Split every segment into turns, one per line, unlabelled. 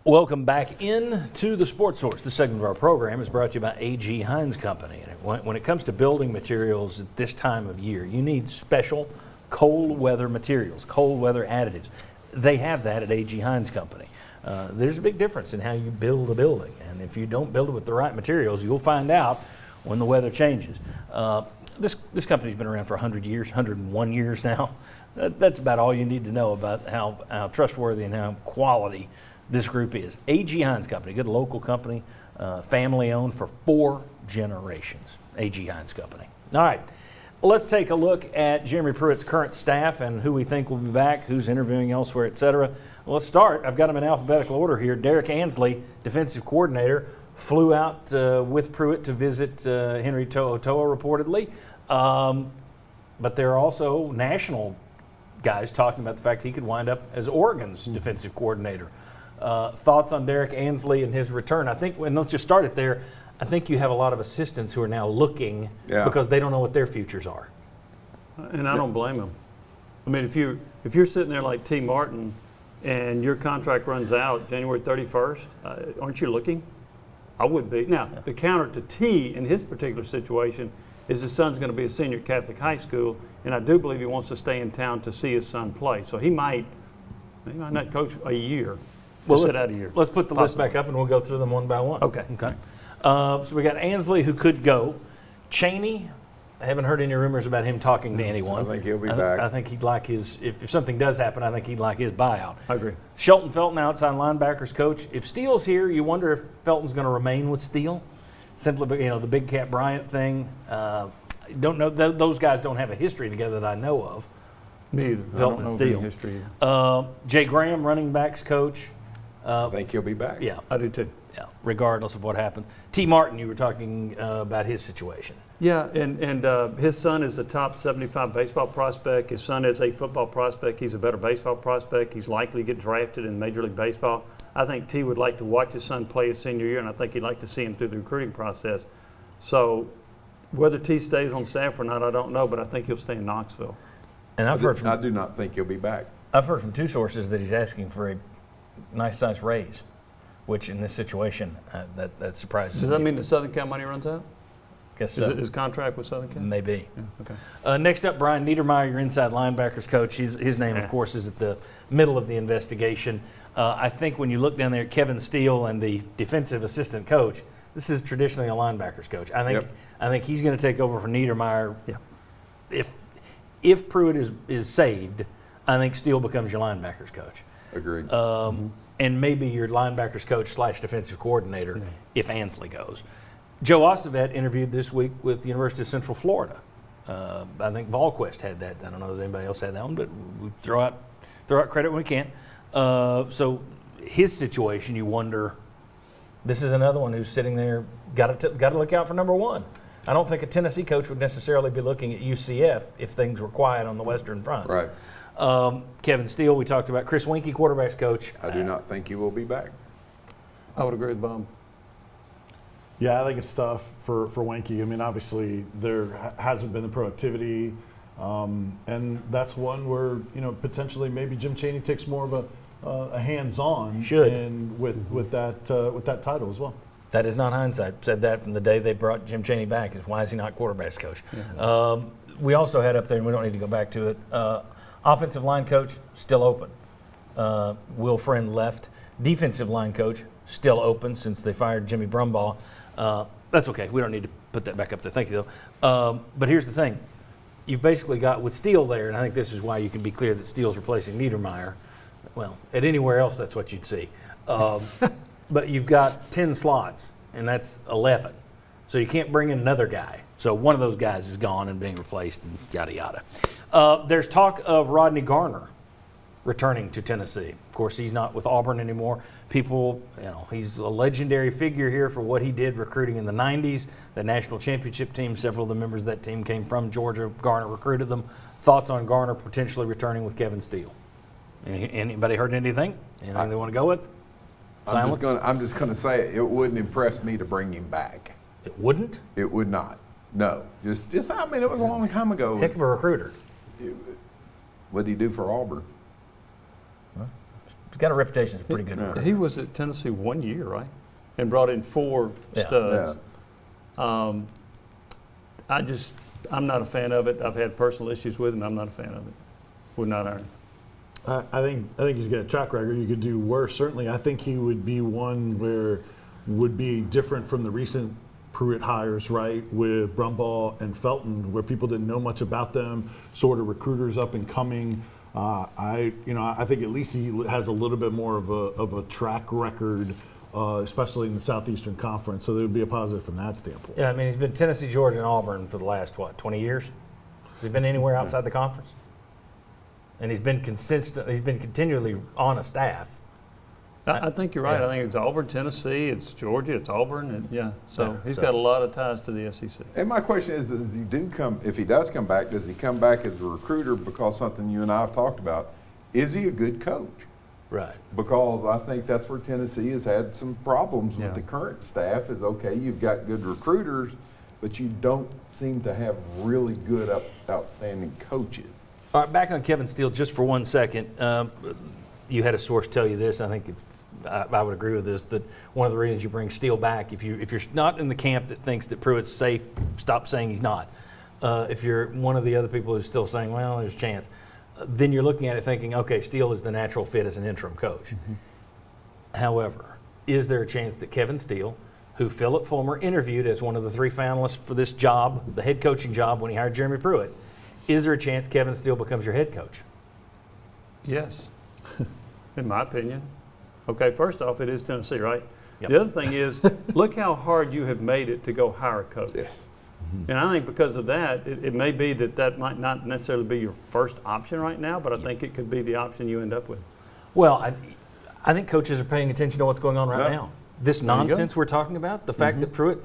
Welcome back into the Sports Source. This segment of our program is brought to you by A.G. Hines Company. And when it comes to building materials at this time of year, you need special cold weather materials, cold weather additives. They have that at A.G. Hines Company. There's a big difference in how you build a building. And if you don't build it with the right materials, you'll find out when the weather changes. This company's been around for 100 years, 101 years now. That's about all you need to know about how trustworthy and how quality this group is. A.G. Hines Company, good local company, family owned for 4 generations. A.G. Hines Company. All right, let's take a look at Jeremy Pruitt's current staff and who we think will be back, who's interviewing elsewhere, etc. Well, let's start. I've got them in alphabetical order here. Derek Ansley, defensive coordinator, flew out with Pruitt to visit Henry To'oTo'o reportedly. But there are also national guys talking about the fact he could wind up as Oregon's defensive coordinator. Thoughts on Derek Ansley and his return? I think, and let's just start it there, I think you have a lot of assistants who are now looking because they don't know what their futures are.
And I don't blame them. I mean, if you're sitting there like T. Martin and your contract runs out January 31st, aren't you looking? I would be. Now, the counter to T in his particular situation is his son's going to be a senior at Catholic High School, and I do believe he wants to stay in town to see his son play. So he might not coach a year. Sit out a year.
Let's put the list back up and we'll go through them one by one.
Okay.
So we got Ansley who could go. Chaney, I haven't heard any rumors about him talking to anyone.
I think he'll be back.
I think he'd like his, if something does happen, I think he'd like his buyout.
I agree.
Shelton Felton, outside linebackers coach. If Steele's here, you wonder if Felton's going to remain with Steele. Simply, the Big Cat Bryant thing. Don't know. Those guys don't have a history together that I know of.
Me either.
Felton and Steele.
History.
Jay Graham, running backs coach.
I think he'll be back.
Yeah.
I do too.
Yeah, regardless of what happens. T. Martin, you were talking about his situation.
Yeah, and his son is a top 75 baseball prospect. His son is a football prospect. He's a better baseball prospect. He's likely to get drafted in Major League Baseball. I think T would like to watch his son play his senior year, and I think he'd like to see him through the recruiting process. So whether T stays on staff or not, I don't know, but I think he'll stay in Knoxville.
And
I do not think he'll be back.
I've heard from 2 sources that he's asking for a nice size raise, which in this situation, that surprises me.
Does that mean the Southern Cal money runs out?
Guess
Is
so.
it his contract with Southern Cal?
Maybe.
Yeah, okay.
Next up, Brian Niedermeyer, your inside linebackers coach. His name, of course, is at the middle of the investigation. I think when you look down there at Kevin Steele and the defensive assistant coach, this is traditionally a linebackers coach. I think he's going to take over for Niedermeyer.
Yeah.
If Pruitt is saved, I think Steele becomes your linebackers coach.
Agreed.
And maybe your linebackers coach / defensive coordinator if Ansley goes. Joe Ossovet interviewed this week with the University of Central Florida. I think Volquest had that. I don't know that anybody else had that one, but we throw out credit when we can. So his situation, you wonder. This is another one who's sitting there. Got to look out for number one. I don't think a Tennessee coach would necessarily be looking at UCF if things were quiet on the Western Front.
Right.
Kevin Steele, we talked about. Chris Winkie, quarterbacks coach.
I do not think he will be back.
I would agree with Bob.
Yeah, I think it's tough for Wenke. I mean, obviously there hasn't been the productivity, and that's one where potentially maybe Jim Chaney takes more of a hands-on with that title as well.
That is not hindsight. Said that from the day they brought Jim Chaney back. Is why is he not quarterbacks coach? Yeah. We also had up there, and we don't need to go back to it. Offensive line coach still open. Will Friend left. Defensive line coach still open since they fired Jimmy Brumbaugh. That's okay. We don't need to put that back up there. Thank you, though. But here's the thing. You've basically got with Steele there, and I think this is why you can be clear that Steele's replacing Niedermeyer. Well, at anywhere else, that's what you'd see. But you've got 10 slots, and that's 11. So you can't bring in another guy. So one of those guys is gone and being replaced and yada, yada. There's talk of Rodney Garner returning to Tennessee. Of course, he's not with Auburn anymore. People, he's a legendary figure here for what he did recruiting in the 90s, the national championship team. Several of the members of that team came from Georgia. Garner recruited them. Thoughts on Garner potentially returning with Kevin Steele? Anybody heard anything? Anything they want to go with?
I'm just going to say it wouldn't impress me to bring him back.
It wouldn't?
It would not. No. Just I mean, it was a long time ago.
Heck of a recruiter.
What did he do for Auburn?
He's got a reputation as a pretty good recruiter.
He was at Tennessee 1 year, right? And brought in 4
Yeah.
studs. I'm not a fan of it. I've had personal issues with him. I'm not a fan of it. Would not earn.
I think he's got a track record. You could do worse. Certainly, I think he would be one where would be different from the recent Pruitt hires, right? With Brumbaugh and Felton, where people didn't know much about them, sort of recruiters up and coming. I think at least he has a little bit more of a track record, especially in the Southeastern Conference. So there would be a positive from that standpoint.
Yeah, I mean, he's been Tennessee, Georgia, and Auburn for the last, 20 years? Has he been anywhere outside the conference? And he's been consistent. He's been continually on a staff.
I think you're right.
Yeah.
I think it's Auburn, Tennessee, it's Georgia, it's Auburn, and So
Yeah,
he's
so-
got a lot of ties to the SEC.
And my question is, if he does come back, does he come back as a recruiter because something you and I have talked about? Is he a good coach?
Right.
Because I think that's where Tennessee has had some problems
Yeah.
with the current staff is, okay, you've got good recruiters, but you don't seem to have really good, outstanding coaches.
All right, back on Kevin Steele just for 1 second. You had a source tell you this. I think I would agree with this, that one of the reasons you bring Steele back, if you're not in the camp that thinks that Pruitt's safe, stop saying he's not. If you're one of the other people who's still saying, well, there's a chance, then you're looking at it thinking, okay, Steele is the natural fit as an interim coach. Mm-hmm. However, is there a chance that Kevin Steele, who Philip Fulmer interviewed as one of the 3 finalists for this job, the head coaching job when he hired Jeremy Pruitt, is there a chance Kevin Steele becomes your head coach?
Yes, in my opinion. Okay, first off, it is Tennessee, right?
Yep.
The other thing is, look how hard you have made it to go hire a coach.
Yes.
And I think because of that, it may be that might not necessarily be your first option right now, but I think it could be the option you end up with.
Well, I think coaches are paying attention to what's going on right
Yeah.
now. This
you go.
nonsense we're talking about, the fact that Pruitt,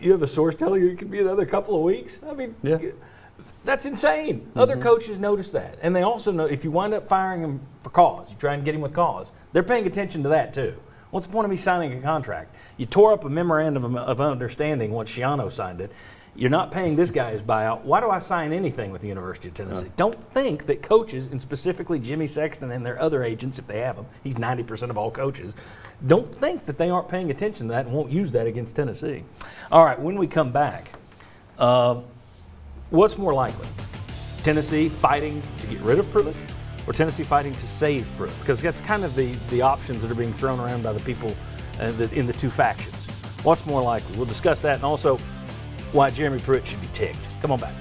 you have a source telling you it could be another couple of weeks. I mean,
Yeah.
that's insane. Other coaches notice that. And they also know if you wind up firing him for cause, you try and get him with cause, they're paying attention to that too. What's the point of me signing a contract? You tore up a memorandum of understanding once Schiano signed it. You're not paying this guy his buyout. Why do I sign anything with the University of Tennessee? Don't think that coaches, and specifically Jimmy Sexton and their other agents, if they have them, he's 90% of all coaches, don't think that they aren't paying attention to that and won't use that against Tennessee. All right, when we come back, what's more likely? Tennessee fighting to get rid of Pruitt or Tennessee fighting to save Pruitt? Because that's kind of the options that are being thrown around by the people in the 2 factions. What's more likely? We'll discuss that and also why Jeremy Pruitt should be ticked. Come on back.